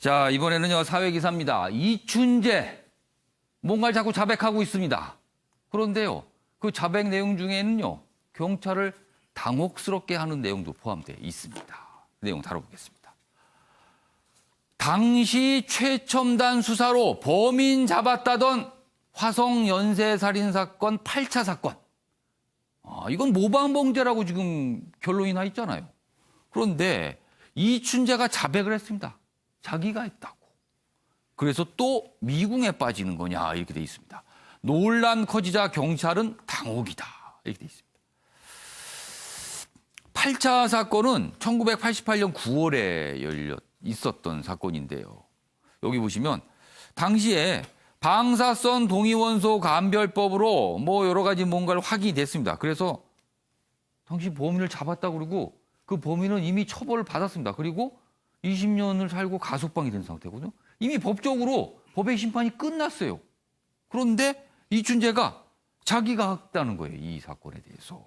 자, 이번에는요, 사회기사입니다. 이춘재, 뭔가를 자꾸 자백하고 있습니다. 그런데요, 그 자백 내용 중에는요, 경찰을 당혹스럽게 하는 내용도 포함되어 있습니다. 내용 다뤄보겠습니다. 당시 최첨단 수사로 범인 잡았다던 화성 연쇄살인사건 8차 사건. 이건 모방범죄라고 지금 결론이 나 있잖아요. 그런데 이춘재가 자백을 했습니다. 자기가 했다고. 그래서 또 미궁에 빠지는 거냐 이렇게 돼 있습니다. 논란 커지자 경찰은 당혹이다 이렇게 돼 있습니다. 8차 사건은 1988년 9월에 있었던 사건인데요. 여기 보시면 당시에 방사선 동위원소 감별법으로 뭐 여러 가지 뭔가를 확인이 됐습니다. 그래서 당시 범인을 잡았다고 그러고 그 범인은 이미 처벌을 받았습니다. 그리고 20년을 살고 가석방이 된 상태거든요. 이미 법적으로 법의 심판이 끝났어요. 그런데 이춘재가 자기가 했다는 거예요. 이 사건에 대해서.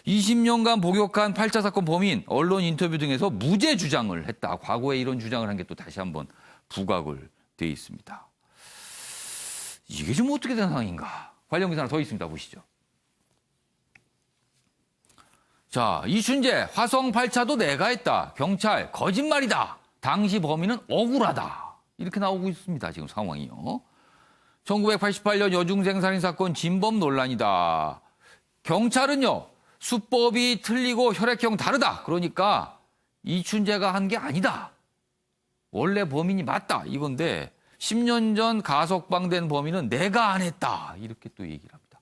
20년간 복역한 8차 사건 범인 언론 인터뷰 등에서 무죄 주장을 했다. 과거에 이런 주장을 한 게 또 다시 한번 부각을 돼 있습니다. 이게 좀 어떻게 된 상황인가? 관련 기사 하나 더 있습니다. 보시죠. 자, 이춘재 화성 8차도 내가 했다. 경찰 거짓말이다. 당시 범인은 억울하다. 이렇게 나오고 있습니다. 지금 상황이요. 1988년 여중생 살인 사건 진범 논란이다. 경찰은요. 수법이 틀리고 혈액형 다르다. 그러니까 이춘재가 한 게 아니다. 원래 범인이 맞다. 이건데 10년 전 가석방된 범인은 내가 안 했다. 이렇게 또 얘기를 합니다.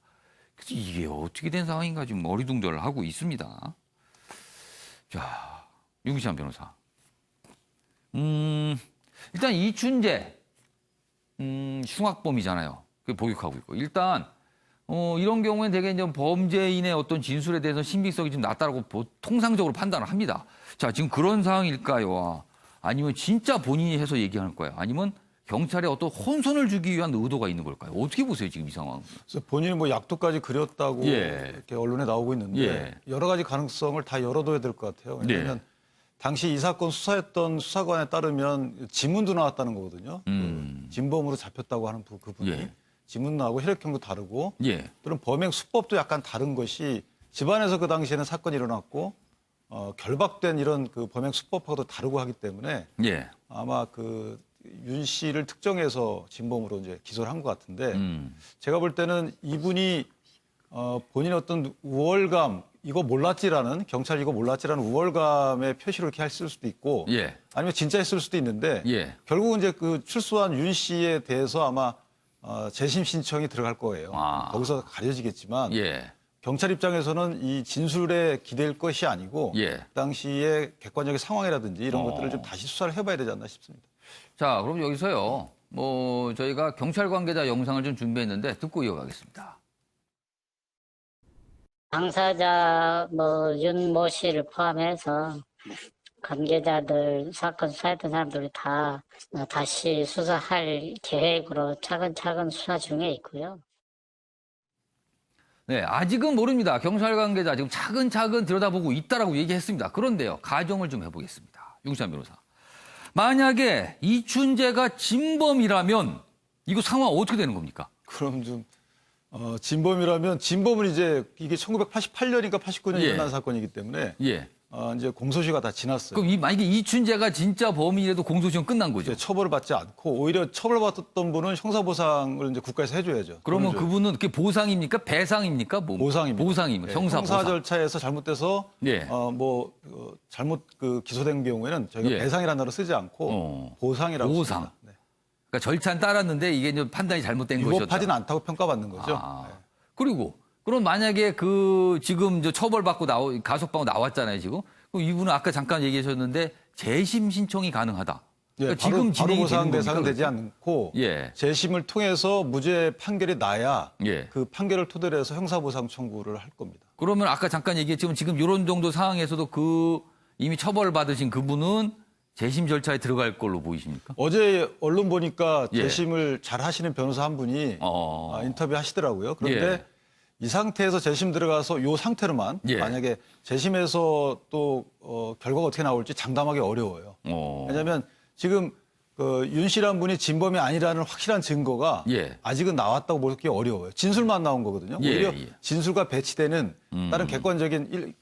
그래서 이게 어떻게 된 상황인가 지금 어리둥절하고 있습니다. 자, 윤기찬 변호사. 일단 이춘재 흉악범이잖아요. 그 복역하고 있고. 일단 이런 경우에는 되게 이제 범죄인의 어떤 진술에 대해서 신빙성이 좀 낮다라고 통상적으로 판단을 합니다. 자, 지금 그런 상황일까요? 아니면 진짜 본인이 해서 얘기하는 거예요? 아니면 경찰에 어떤 혼선을 주기 위한 의도가 있는 걸까요? 어떻게 보세요, 지금 이 상황? 그래서 본인이 뭐 약도까지 그렸다고 이렇게 언론에 나오고 있는데 여러 가지 가능성을 다 열어둬야 될 것 같아요. 왜냐하면 당시 이 사건 수사했던 수사관에 따르면 지문도 나왔다는 거거든요. 그 진범으로 잡혔다고 하는 그분이 지문 나오고 혈액형도 다르고 또는 범행 수법도 약간 다른 것이 집안에서 그 당시에는 사건이 일어났고 결박된 이런 그 범행 수법하고도 다르고 하기 때문에 아마 그 윤 씨를 특정해서 진범으로 이제 기소를 한 것 같은데 제가 볼 때는 이분이 본인의 어떤 우월감 이거 몰랐지라는 경찰 이거 몰랐지라는 우월감의 표시로 이렇게 했을 수도 있고 아니면 진짜 했을 수도 있는데 결국은 이제 그 출소한 윤 씨에 대해서 아마 재심 신청이 들어갈 거예요. 거기서 가려지겠지만 경찰 입장에서는 이 진술에 기댈 것이 아니고 그 당시의 객관적인 상황이라든지 이런 것들을 좀 다시 수사를 해봐야 되지 않나 싶습니다. 자, 그럼 여기서요. 저희가 경찰 관계자 영상을 좀 준비했는데 듣고 이어가겠습니다. 당사자 윤모 씨를 포함해서 관계자들 사건 수사했던 사람들이 다 다시 수사할 계획으로 차근차근 수사 중에 있고요. 네, 아직은 모릅니다. 경찰 관계자 지금 차근차근 들여다보고 있다라고 얘기했습니다. 그런데요, 가정을 좀 해보겠습니다. 윤기찬 변호사. 만약에 이춘재가 진범이라면 이거 상황 어떻게 되는 겁니까? 그럼 좀 진범이라면 진범은 이제 이게 1988년인가 89년 일어난 사건이기 때문에 이제 공소시효가 다 지났어요. 그럼 만약에 이춘재가 진짜 범인이라도 공소시효는 끝난 거죠? 이제 처벌을 받지 않고 오히려 처벌받았던 분은 형사보상을 이제 국가에서 해줘야죠. 그러면 그분은 그게 보상입니까? 배상입니까? 보상입니다. 보상입니다. 형사 절차에서 잘못돼서 잘못 기소된 경우에는 저희가 배상이라는 단어를 쓰지 않고 보상이라고 씁니다. 그러니까 절차는 따랐는데 이게 이제 판단이 잘못된 것이었다. 위법하지는 않다고 평가받는 거죠. 그리고 그럼 만약에 지금 처벌받고 가석방으로 나왔잖아요, 지금. 그럼 이분은 아까 잠깐 얘기하셨는데 재심 신청이 가능하다. 그러니까 지금 바로 보상 대상은 되지 않고 재심을 통해서 무죄 판결이 나야 그 판결을 토대로 해서 형사보상 청구를 할 겁니다. 그러면 아까 잠깐 얘기했지만 지금 이런 정도 상황에서도 이미 처벌받으신 그분은 재심 절차에 들어갈 걸로 보이십니까? 어제 언론 보니까 재심을 잘 하시는 변호사 한 분이 인터뷰 하시더라고요. 그런데 이 상태에서 재심 들어가서 이 상태로만 만약에 재심에서 또 결과가 어떻게 나올지 장담하기 어려워요. 왜냐하면 지금 윤 씨란 분이 진범이 아니라는 확실한 증거가 예. 아직은 나왔다고 보기 어려워요. 진술만 나온 거거든요. 예, 오히려 예. 진술과 배치되는 다른 객관적인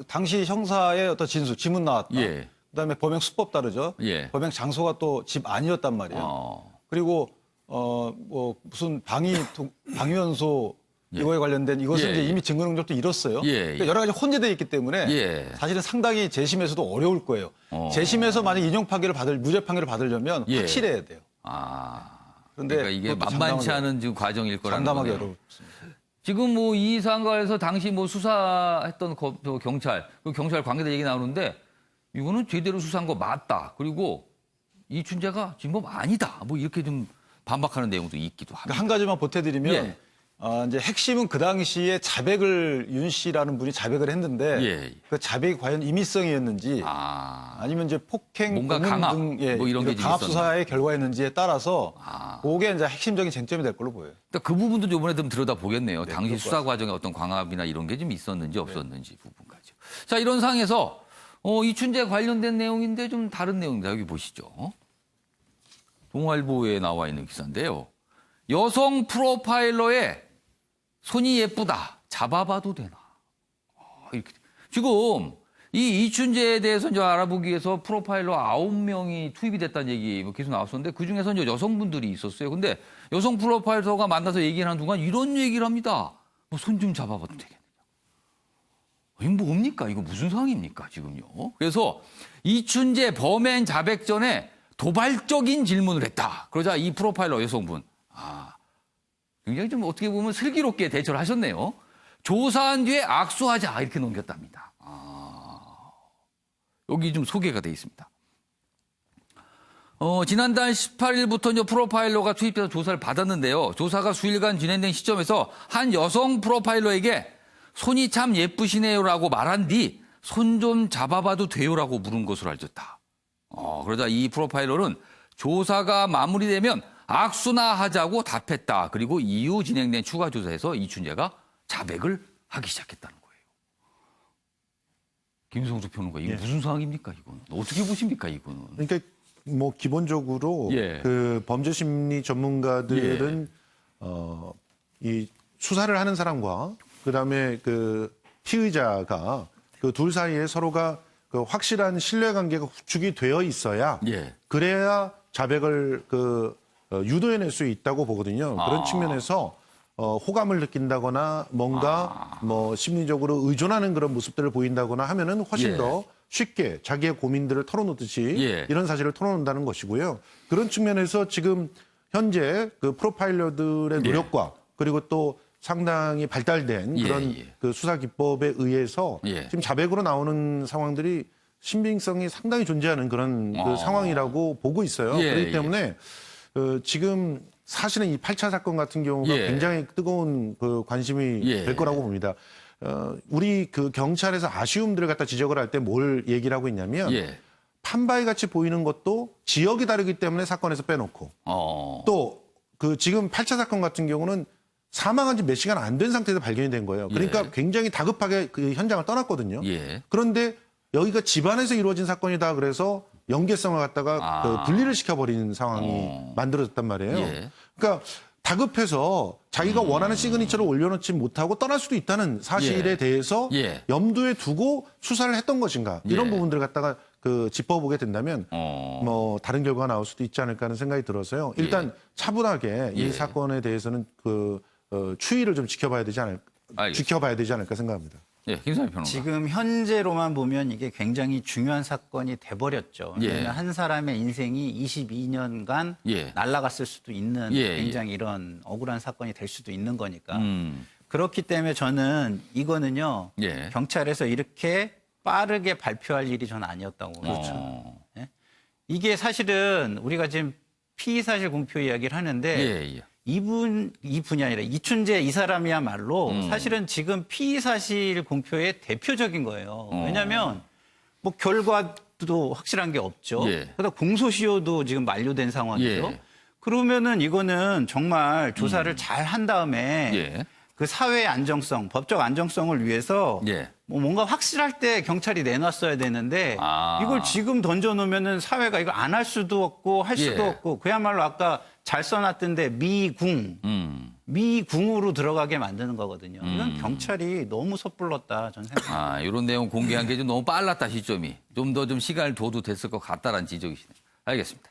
당시 형사의 어떤 진술, 지문 나왔다. 예. 그다음에 범행 수법 다르죠. 예. 범행 장소가 또 집 아니었단 말이에요. 그리고 뭐 무슨 방위원소 이거에 관련된 이것은 예, 이제 예. 이미 증거 능력도 잃었어요. 예, 예. 그러니까 여러 가지 혼재돼 있기 때문에 예. 사실은 상당히 재심에서도 어려울 거예요. 재심에서 만약 인용 판결을 무죄 판결을 받으려면 예. 확실해야 돼요. 그런데 그러니까 이게 그것도 만만치 않은 지금 과정일 거라는 장담하기 거네요. 어렵습니다. 지금 뭐 이 상가에서 당시 뭐 수사했던 경찰, 그 경찰 관계자 얘기 나오는데 이거는 제대로 수사한 거 맞다. 그리고 이춘재가 진범 아니다. 뭐 이렇게 좀 반박하는 내용도 있기도 합니다. 그러니까 한 가지만 보태드리면 예. 이제 핵심은 그 당시에 자백을 윤 씨라는 분이 자백을 했는데 예. 그 자백이 과연 임의성이었는지 아니면 이제 폭행, 뭔가 고문 강압, 등 뭐 이런 게 좀 강압 있었나? 수사의 결과였는지에 따라서 그게 이제 핵심적인 쟁점이 될 걸로 보여요. 그러니까 그 부분도 이번에 좀 들여다 보겠네요. 당시 그럴 수사 과정에 어떤 광합이나 이런 게 좀 있었는지 없었는지 부분까지. 자, 이런 상황에서 이춘재 관련된 내용인데 좀 다른 내용입니다. 여기 보시죠. 동아일보에 나와 있는 기사인데요. 여성 프로파일러의 손이 예쁘다. 잡아봐도 되나? 이렇게. 지금 이 이춘재에 대해서 이제 알아보기 위해서 프로파일러 9명이 투입이 됐다는 얘기 뭐 계속 나왔었는데 그중에서 이제 여성분들이 있었어요. 근데 여성 프로파일러가 만나서 얘기를 하는 동안 이런 얘기를 합니다. 뭐 손 좀 잡아봐도 되겠느냐. 이거 뭡니까? 이거 무슨 상황입니까? 지금요. 그래서 이춘재 범행 자백 전에 도발적인 질문을 했다. 그러자 이 프로파일러 여성분. 굉장히 좀 어떻게 보면 슬기롭게 대처를 하셨네요. 조사한 뒤에 악수하자 이렇게 넘겼답니다. 여기 좀 소개가 돼 있습니다. 지난달 18일부터 이제 프로파일러가 투입돼서 조사를 받았는데요. 조사가 수일간 진행된 시점에서 한 여성 프로파일러에게 손이 참 예쁘시네요라고 말한 뒤 손 좀 잡아봐도 돼요라고 물은 것으로 알려졌다. 그러자 이 프로파일러는 조사가 마무리되면 악수나 하자고 답했다. 그리고 이후 진행된 추가 조사에서 이춘재가 자백을 하기 시작했다는 거예요. 김성수 평론가, 이거 무슨 상황입니까, 이거는? 어떻게 보십니까, 이거는? 그러니까 뭐 기본적으로 예. 그 범죄 심리 전문가들은 이 수사를 하는 사람과 그다음에 그 피의자가 그 둘 사이에 서로가 그 확실한 신뢰관계가 구축이 되어 있어야 그래야 자백을 유도해낼 수 있다고 보거든요. 그런 측면에서 호감을 느낀다거나 뭔가 뭐 심리적으로 의존하는 그런 모습들을 보인다거나 하면은 훨씬 더 쉽게 자기의 고민들을 털어놓듯이 이런 사실을 털어놓는다는 것이고요. 그런 측면에서 지금 현재 그 프로파일러들의 노력과 그리고 또 상당히 발달된 그런 그 수사 기법에 의해서 지금 자백으로 나오는 상황들이 신빙성이 상당히 존재하는 그런 그 상황이라고 보고 있어요. 그렇기 때문에 지금 사실은 이 8차 사건 같은 경우가 굉장히 뜨거운 그 관심이 될 거라고 봅니다. 우리 그 경찰에서 아쉬움들을 갖다 지적을 할 때 뭘 얘기를 하고 있냐면 판바이 같이 보이는 것도 지역이 다르기 때문에 사건에서 빼놓고 또 그 지금 8차 사건 같은 경우는 사망한 지 몇 시간 안 된 상태에서 발견이 된 거예요. 그러니까 굉장히 다급하게 그 현장을 떠났거든요. 그런데 여기가 집안에서 이루어진 사건이다 그래서 연계성을 갖다가 그 분리를 시켜버리는 상황이 만들어졌단 말이에요. 그러니까 다급해서 자기가 원하는 시그니처를 올려놓지 못하고 떠날 수도 있다는 사실에 대해서 염두에 두고 수사를 했던 것인가 이런 부분들을 갖다가 그 짚어보게 된다면 뭐 다른 결과가 나올 수도 있지 않을까 하는 생각이 들어서요. 일단 차분하게 이 사건에 대해서는 그 추이를 좀 지켜봐야 되지 않을까 생각합니다. 김상희 평론가. 지금 현재로만 보면 이게 굉장히 중요한 사건이 돼버렸죠. 왜냐하면 한 사람의 인생이 22년간 날아갔을 수도 있는 굉장히 이런 억울한 사건이 될 수도 있는 거니까. 그렇기 때문에 저는 이거는요. 경찰에서 이렇게 빠르게 발표할 일이 저는 아니었다고 봅니다. 이게 사실은 우리가 지금 피의사실 공표 이야기를 하는데 이분이 아니라 이춘재 이 사람이야말로 사실은 지금 피의사실 공표의 대표적인 거예요. 왜냐하면 뭐 결과도 확실한 게 없죠. 그러다 공소시효도 지금 만료된 상황이죠. 그러면은 이거는 정말 조사를 잘 한 다음에 그 사회의 안정성, 법적 안정성을 위해서 뭐 뭔가 확실할 때 경찰이 내놨어야 되는데 이걸 지금 던져놓으면은 사회가 이걸 안 할 수도 없고 할 수도 없고 그야말로 아까 잘 써놨던데 미궁으로 들어가게 만드는 거거든요. 이건 경찰이 너무 섣불렀다 저는 생각합니다. 이런 내용 공개한 게 좀 너무 빨랐다 시점이. 좀 더 좀 시간을 둬도 됐을 것 같다라는 지적이시네요. 알겠습니다.